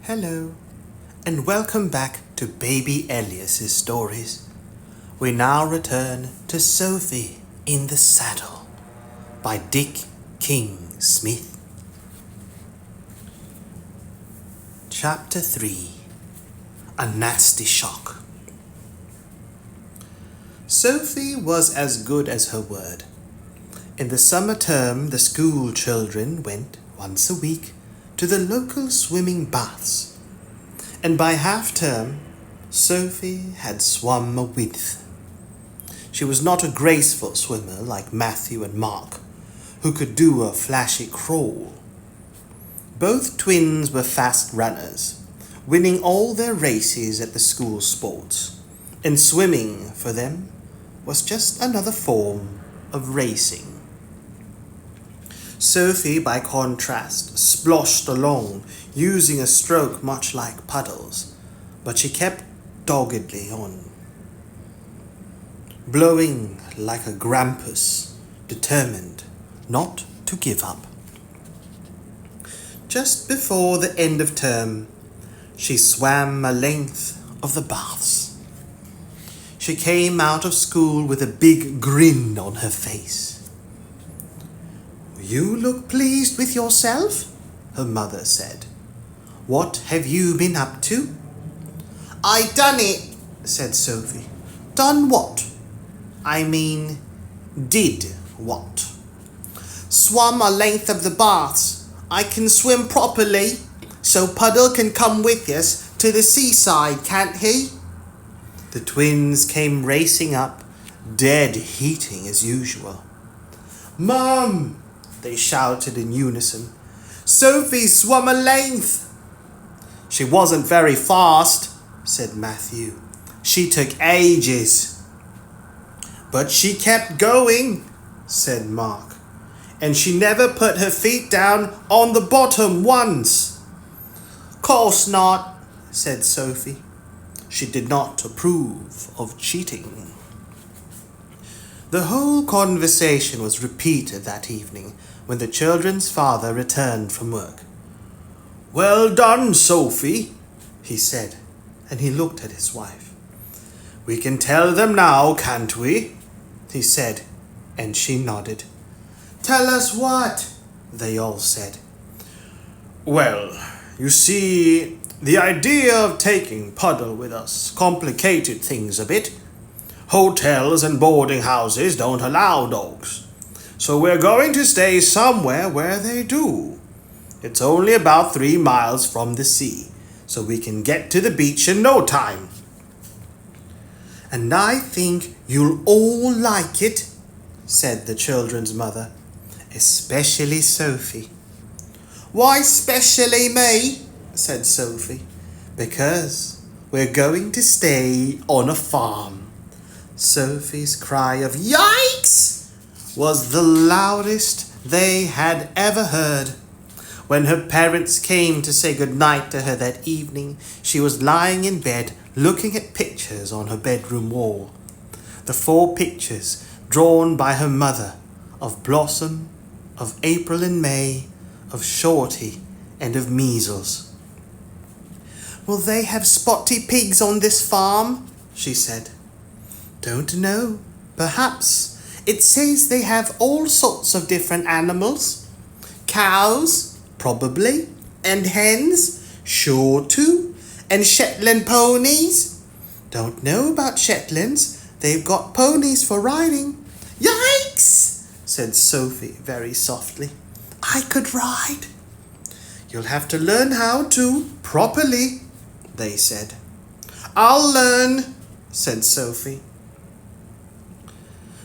Hello, and welcome back to Baby Elias's stories. We now return to Sophie in the Saddle by Dick King Smith. Chapter 3. A Nasty Shock. Sophie was as good as her word. In the summer term, the school children went once a week to the local swimming baths, and by half-term, Sophie had swum a width. She was not a graceful swimmer like Matthew and Mark, who could do a flashy crawl. Both twins were fast runners, winning all their races at the school sports, and swimming for them was just another form of racing. Sophie, by contrast, sploshed along, using a stroke much like Puddle's, but she kept doggedly on, blowing like a grampus, determined not to give up. Just before the end of term, she swam a length of the baths. She came out of school with a big grin on her face. "You look pleased with yourself," her mother said. "What have you been up to?" "I done it," said Sophie. "Done what?" "I mean, did what?" "Swum a length of the baths. I can swim properly, so Puddle can come with us to the seaside, can't he?" The twins came racing up, dead heating as usual. "Mum!" they shouted in unison. "Sophie swum a length!" "She wasn't very fast," said Matthew. "She took ages." "But she kept going," said Mark. "And she never put her feet down on the bottom once." "Course not," said Sophie. She did not approve of cheating. The whole conversation was repeated that evening when the children's father returned from work. "Well done, Sophie," he said, and he looked at his wife. "We can tell them now, can't we?" he said, and she nodded. "Tell us what?" they all said. "Well, you see, the idea of taking Puddle with us complicated things a bit. Hotels and boarding houses don't allow dogs, so we're going to stay somewhere where they do. It's only about 3 miles from the sea, so we can get to the beach in no time." "And I think you'll all like it," said the children's mother, "especially Sophie." "Why specially me?" said Sophie. "Because we're going to stay on a farm." Sophie's cry of "Yikes!" was the loudest they had ever heard. When her parents came to say goodnight to her that evening, she was lying in bed looking at pictures on her bedroom wall. The 4 pictures drawn by her mother of Blossom, of April and May, of Shorty, and of Measles. "Will they have spotty pigs on this farm?" she said. "Don't know. Perhaps. It says they have all sorts of different animals. Cows, probably, and hens, sure too, and Shetland ponies. Don't know about Shetlands. They've got ponies for riding." "Yikes!" said Sophie very softly. "I could ride." "You'll have to learn how to, properly," they said. "I'll learn," said Sophie.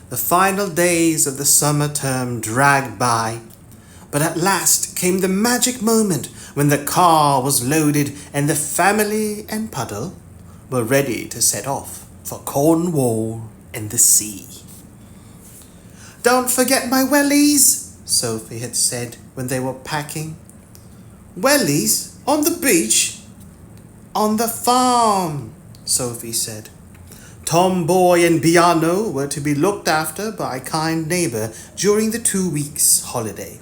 The final days of the summer term dragged by, but at last came the magic moment when the car was loaded and the family and Puddle were ready to set off for Cornwall and the sea. "Don't forget my wellies," Sophie had said when they were packing. "Wellies? On the beach?" "On the farm," Sophie said. Tomboy and Piano were to be looked after by a kind neighbour during the 2 weeks' holiday.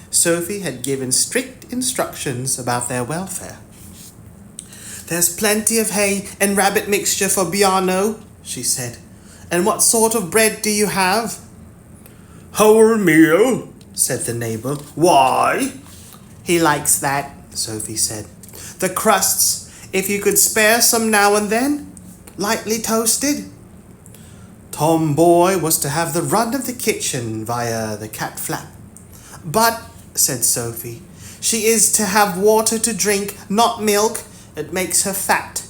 Sophie had given strict instructions about their welfare. There's plenty of hay and rabbit mixture for Biano, she said. And what sort of bread do you have? Wholemeal, said the neighbour. Why? He likes that, Sophie said. The crusts, if you could spare some now and then, lightly toasted. Tomboy was to have the run of the kitchen via the cat flap. But, said Sophie, she is to have water to drink, not milk. It makes her fat.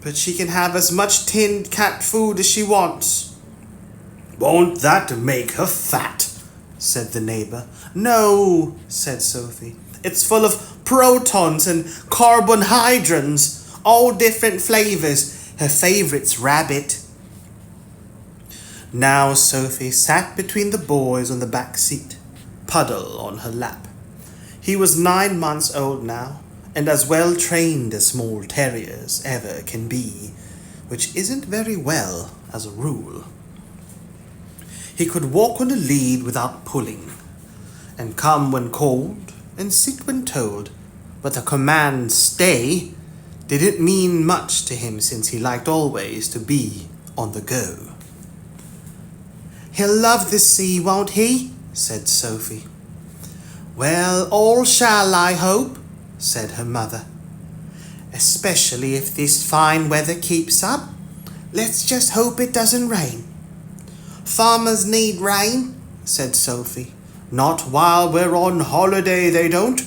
But she can have as much tinned cat food as she wants. Won't that make her fat? Said the neighbour. No, said Sophie. It's full of protons and carbohydrates, all different flavours. Her favourite's rabbit. Now Sophie sat between the boys on the back seat, Puddle on her lap. He was 9 months old now, and as well trained as small terriers ever can be, which isn't very well as a rule. He could walk on a lead without pulling, and come when called, and sit when told, but the command stay didn't mean much to him since he liked always to be on the go. He'll love the sea, won't he? Said Sophie. Well, all shall, I hope, said her mother. Especially if this fine weather keeps up. Let's just hope it doesn't rain. Farmers need rain, said Sophie. Not while we're on holiday, they don't,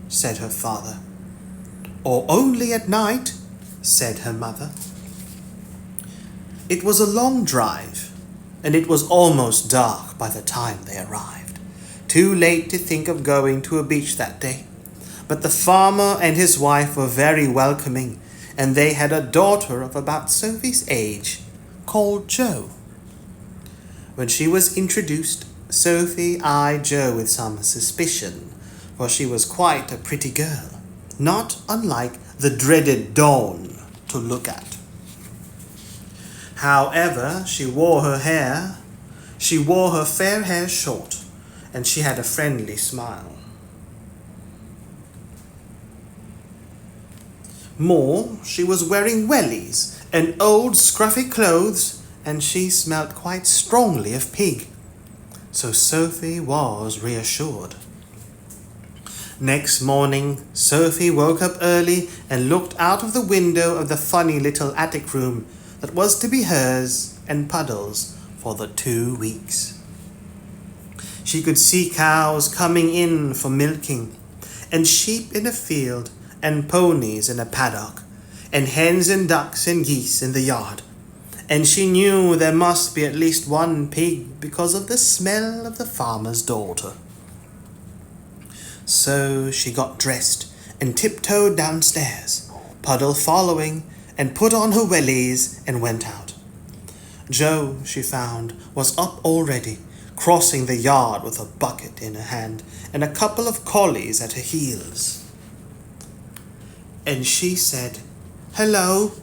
said her father. Or only at night, said her mother. It was a long drive, and it was almost dark by the time they arrived. Too late to think of going to a beach that day. But the farmer and his wife were very welcoming, and they had a daughter of about Sophie's age, called Jo. When she was introduced, Sophie eyed Jo with some suspicion, for she was quite a pretty girl, not unlike the dreaded Dawn to look at. However, she wore her fair hair short, and she had a friendly smile. More, she was wearing wellies and old scruffy clothes, and she smelt quite strongly of pig. So Sophie was reassured. Next morning, Sophie woke up early and looked out of the window of the funny little attic room that was to be hers and Puddle's for the 2 weeks. She could see cows coming in for milking, and sheep in a field, and ponies in a paddock, and hens and ducks and geese in the yard. And she knew there must be at least one pig because of the smell of the farmer's daughter. So she got dressed and tiptoed downstairs, Puddle following, and put on her wellies and went out. Jo, she found, was up already, crossing the yard with a bucket in her hand and a couple of collies at her heels. And she said, "Hello,"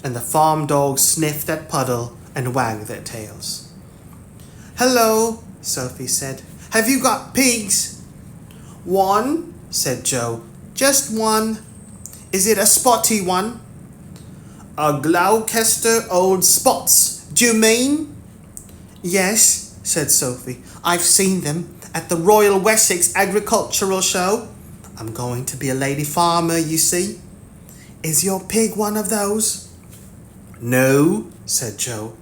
and the farm dogs sniffed at Puddle and wagged their tails. "Hello," Sophie said. "Have you got pigs?" "One," said Jo. "Just one." "Is it a spotty one?" "A Gloucester old spots, do you mean?" "Yes," said Sophie. "I've seen them at the Royal Wessex Agricultural Show. I'm going to be a lady farmer, you see." "Is your pig one of those?" "No," said Jo.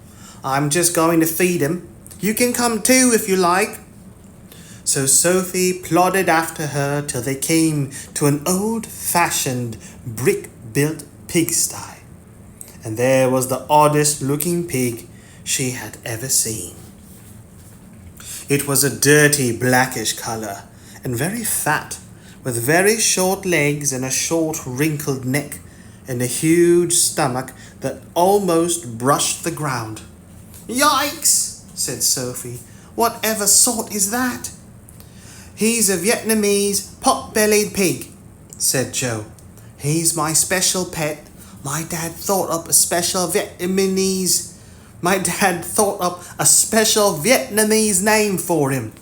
"I'm just going to feed him. You can come too if you like." So Sophie plodded after her till they came to an old-fashioned brick-built pigsty. And there was the oddest-looking pig she had ever seen. It was a dirty blackish colour and very fat, with very short legs and a short wrinkled neck and a huge stomach that almost brushed the ground. "Yikes!" said Sophie. "Whatever sort is that?" "He's a Vietnamese pot-bellied pig," said Jo. "He's my special pet. My dad thought up a special Vietnamese name for him."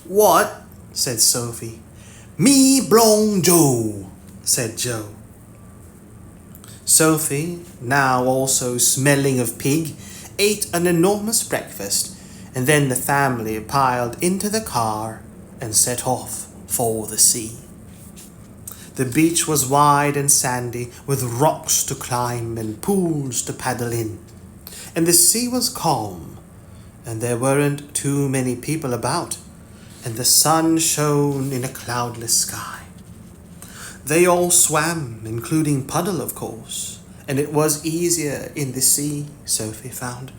"What?" said Sophie. "Me Blong Jo," said Jo. Sophie, now also smelling of pig, ate an enormous breakfast, and then the family piled into the car and set off for the sea. The beach was wide and sandy, with rocks to climb and pools to paddle in, and the sea was calm, and there weren't too many people about, and the sun shone in a cloudless sky. They all swam, including Puddle, of course, and it was easier in the sea, Sophie found.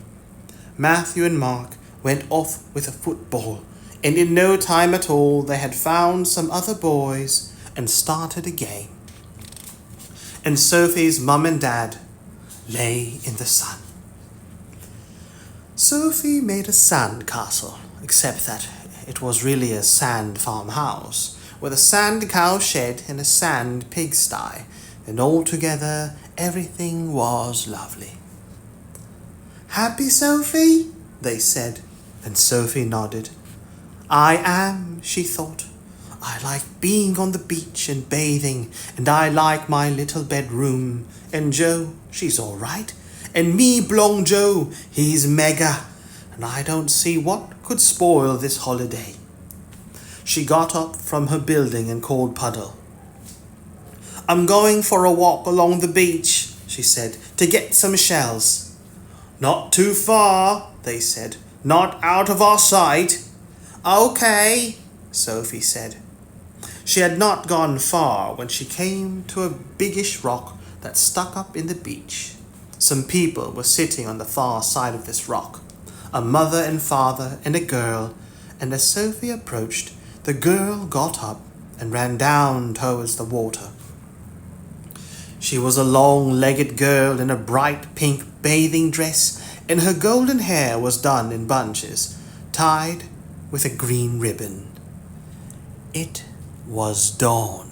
Matthew and Mark went off with a football, and in no time at all they had found some other boys and started a game. And Sophie's mum and dad lay in the sun. Sophie made a sand castle, except that it was really a sand farmhouse, with a sand cow shed and a sand pigsty, and altogether everything was lovely. "Happy, Sophie?" they said, and Sophie nodded. "I am," she thought. "I like being on the beach and bathing, and I like my little bedroom, and Joe, she's all right, and me Blong Joe, he's mega, and I don't see what could spoil this holiday." She got up from her building and called Puddle. "I'm going for a walk along the beach," she said, "to get some shells." "Not too far," they said. "Not out of our sight." "Okay," Sophie said. She had not gone far when she came to a biggish rock that stuck up in the beach. Some people were sitting on the far side of this rock, a mother and father and a girl, and as Sophie approached, the girl got up and ran down towards the water. She was a long-legged girl in a bright pink bathing dress, and her golden hair was done in bunches, tied with a green ribbon. It was dawn.